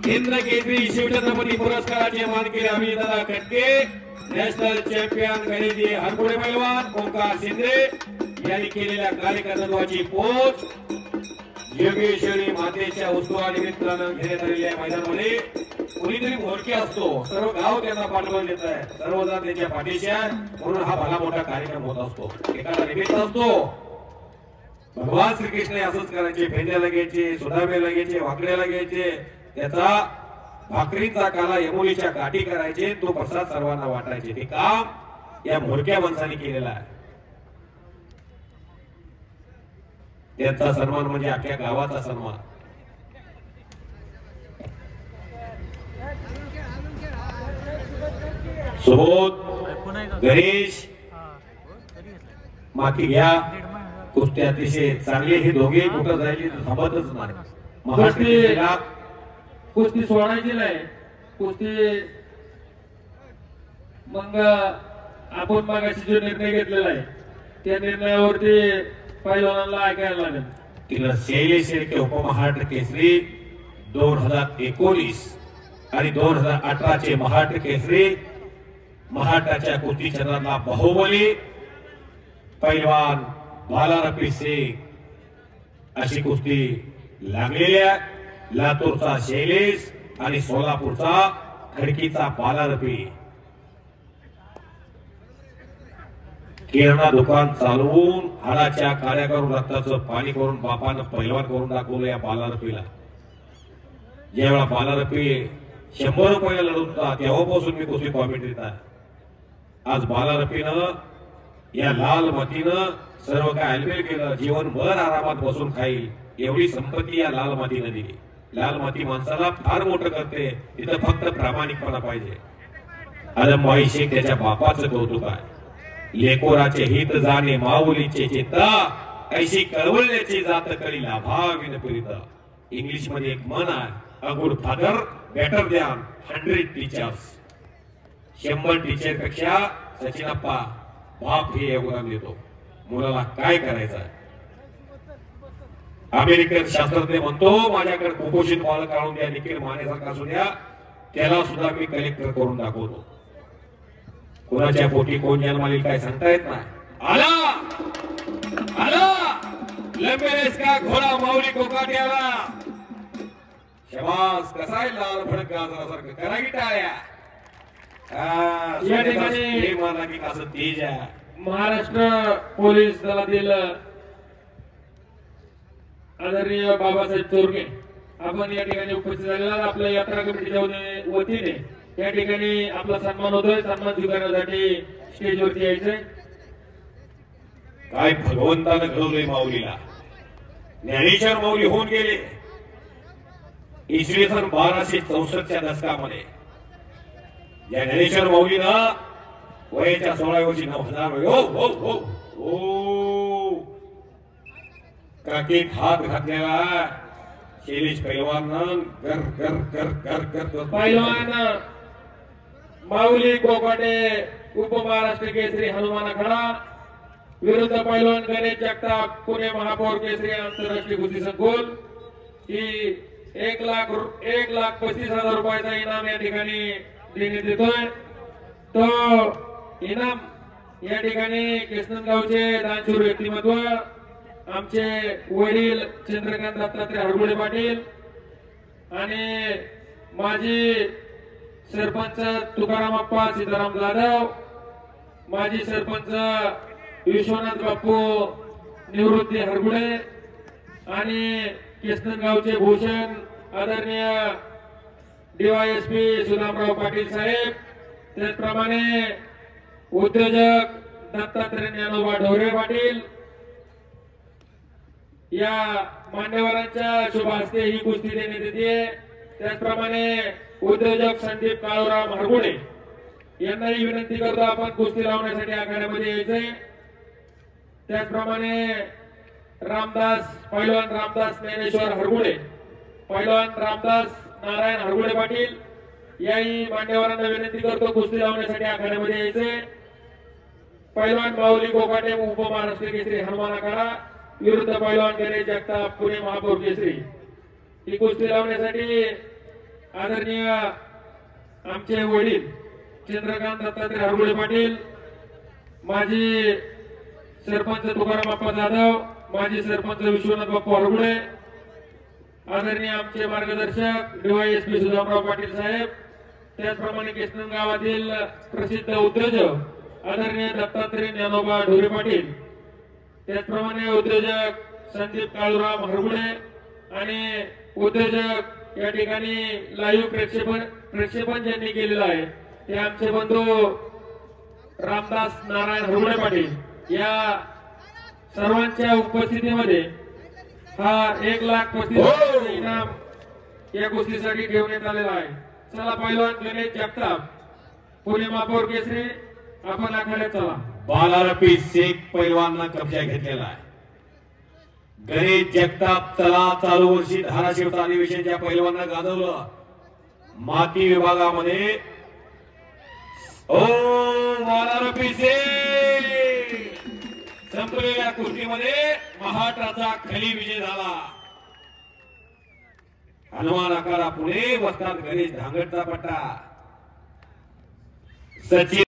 केंद्र केसरी शिवछत्रपती पुरस्काराचे मानकरी अभिनेता कटके नॅशनल चॅम्पियन खरेदी हरपुडे पैलवान ओंकार शिंदे यांनी केलेल्या कार्यकर्तृत्वाची पोच योगेश्वरी मातेच्या उत्सवानिमित्तानं घेण्यात आलेल्या मैदानामध्ये कुणीतरी मोरके असतो सर्व गाव त्यांना पाठवून देत आहे सर्वजण त्यांच्या पाठीशी आहे म्हणून हा भला मोठा कार्यक्रम होत असतो एखादा निमित्त असतो भगवान श्रीकृष्ण असंच करायचे फेंद्याला घ्यायचे सुधामेला घ्यायचे वाकड्याला घ्यायचे त्याचा भाकरीचा काला यमुनीच्या गाठी करायचे तो प्रसाद सर्वांना वाटायचे ते काम या मोरक्या माणसाने केलेलं आहे त्यांचा सन्मान म्हणजे अख्ख्या गावाचा सन्मान सुबोध गणेश माती घ्या कुस्ती अतिशय चांगली हे दोघे कुठं जायचे थांबतच नाही महाराष्ट्राला कुस्ती सोडायची नाही कुस्ती मग आपण मागाशी जो निर्णय घेतलेला आहे त्या निर्णयावरती पैलवानांना ऐकायला लागेल तिला शैलेश शेळके उपमहाराष्ट्र केसरी 2019 आणि 2018 चे महाराष्ट्र केसरी महाराष्ट्राच्या कुस्ती क्षेत्रातला बाहुबली पैलवान बालारपी शेख अशी कुस्ती लागलेल्या लातूरचा शैलेश आणि सोलापूरचा खडकीचा बालारपी किराणा दुकान चालवून हाडाच्या काड्या करून रक्ताचं पाणी करून बापानं पैलवान करून दाखवलं या बालारपीला ज्यावेळा बालारपी 100 रुपयाला लढत होता तेव्हापासून मी कुस्ती कॉमेंट्री देत आहे आज बालारपीनं या लाल मातीनं सर्व काय अलबेल केलं जीवनभर आरामात बसून खाईल एवढी संपत्ती या लाल मातीनं दिली लाल माती माणसाला फार मोठं करते तिथं फक्त प्रामाणिकपणा पाहिजे आदमबाई शेख त्याच्या बापाचं कौतुक आहे लेकोराचे हित जाणे माऊलीचे चित्ता ऐशी कळवळण्याची जात कळी लाभाविन पुरिता इंग्लिश मध्ये एक म्हण आहे a good father better than 100 teachers 100 teacher पेक्षा सचिनप्पा बाप हे योगदान देतो मुलाला काय करायचं आहे अमेरिकन शास्त्रज्ञ म्हणतो माझ्याकडे कुपोषित बालक काढून द्या निखिल मानेसारखा असू द्या त्याला सुद्धा मी कलेक्टर करून दाखवतो कोणाच्या पोटी कोण जन्माला काय सांगता येत नाही आला आला लंबेरेस का घोडा माऊली कोकाटी आला शबास कसा आहे लाल भडक गाजरासारखं करा की टाळ्या या ठिकाणी मला की कसं तेज आहे महाराष्ट्र पोलीस दलातील आदरणीय बाबासाहेब चोरगे आपण या ठिकाणी उपस्थित झालेला आपल्या यात्रा कमिटीच्या वतीने या ठिकाणी आपला सन्मान होतोय सन्मान स्वीकारण्यासाठी स्टेजवरती यायचंय काय भगवंतानं घडवलंय माऊलीला ज्ञानेश्वर माऊली होऊन गेले इसवी सन 1264 दशकामध्ये या ज्ञानेश्वर माऊलीनं वयाच्या 16 वर्षी 9000 हो हो हो काकीत हात घातलेला शैलेश पैलवान कर कर कर कर कर पैलवान माऊली कोकाटे उपमहाराष्ट्र केसरी हनुमान आखाडा विरुद्ध पैलवान गणेश जगताप पुणे महापौर केसरी आंतरराष्ट्रीय कुस्ती संकुल ही 1,35,000 रुपयाचा इनाम या ठिकाणी देण्यात येतोय तो इनाम या ठिकाणी केसनगावचे दानशूर व्यक्तिमत्व आमचे वडील चंद्रकांत दत्तात्रय हरगुडे पाटील आणि माजी सरपंच तुकाराम अप्पा सीताराम जाधव माजी सरपंच विश्वनाथ बापू निवृत्ती हरगुडे आणि केसनगावचे भूषण आदरणीय डीवायएसपी सुदामराव पाटील साहेब त्याचप्रमाणे उद्योजक दत्तात्रय ज्ञानोबा ढोरे पाटील या मान्यवरांच्या शुभ हस्ते ही कुस्ती देण्यात येते त्याचप्रमाणे उद्योजक संदीप काळूराम हरगुडे यांनाही विनंती करतो आपण कुस्ती लावण्यासाठी आखाड्यामध्ये यायचंय त्याचप्रमाणे पैलवान रामदास ज्ञानेश्वर हरगुडे पैलवान रामदास नारायण हरगुडे पाटील याही मान्यवरांना विनंती करतो कुस्ती लावण्यासाठी आखाड्यामध्ये यायचंय पैलवान माऊली कोकाटे उपमहाराष्ट्र केसरी हनुमान आखाडा विरुद्ध पैलवान गणेश जगताप पुणे महापौर केसरी ही कुस्ती लावण्यासाठी आदरणीय आमचे वडील चंद्रकांत दत्तात्रय हरगुडे पाटील, माजी सरपंच तुकाराम बाप्पा जाधव, माजी सरपंच विश्वनाथ बाप्पा हरगुडे, आदरणीय आमचे मार्गदर्शक डीवायएसपी सुदामराव पाटील साहेब, त्याचप्रमाणे केसनंद गावातील प्रसिद्ध उद्योजक आदरणीय दत्तात्रय ज्ञानोबा ढोरे पाटील, त्याचप्रमाणे उद्योजक संदीप काळूराम हरगुडे आणि उद्योजक या ठिकाणी लाईव्ह प्रक्षेपण ज्यांनी केलेलं आहे ते आमचे बंधू रामदास नारायण हरगुडे पाटील। या सर्वांच्या उपस्थितीमध्ये हा 1,35,000 इनाम या कुस्तीसाठी ठेवण्यात आलेला आहे। चला पैलवान गणेश जगताप पुणे महापौर केसरी आपण आखाड्यात चला। बालारपी शेख पैलवाननं कब्जा घेतलेला आहे। गणेश जगताप चला चालू वर्षी धाराशिवचं अधिवेशन ज्या पैलवाननं गाजवलं माती विभागामध्ये ओ बालारपी शेख संपलेल्या कुस्तीमध्ये महाराष्ट्राचा खली विजय झाला। हनुमान आकारा पुणे वस्ताद गणेश धांगडचा पट्टा सचिन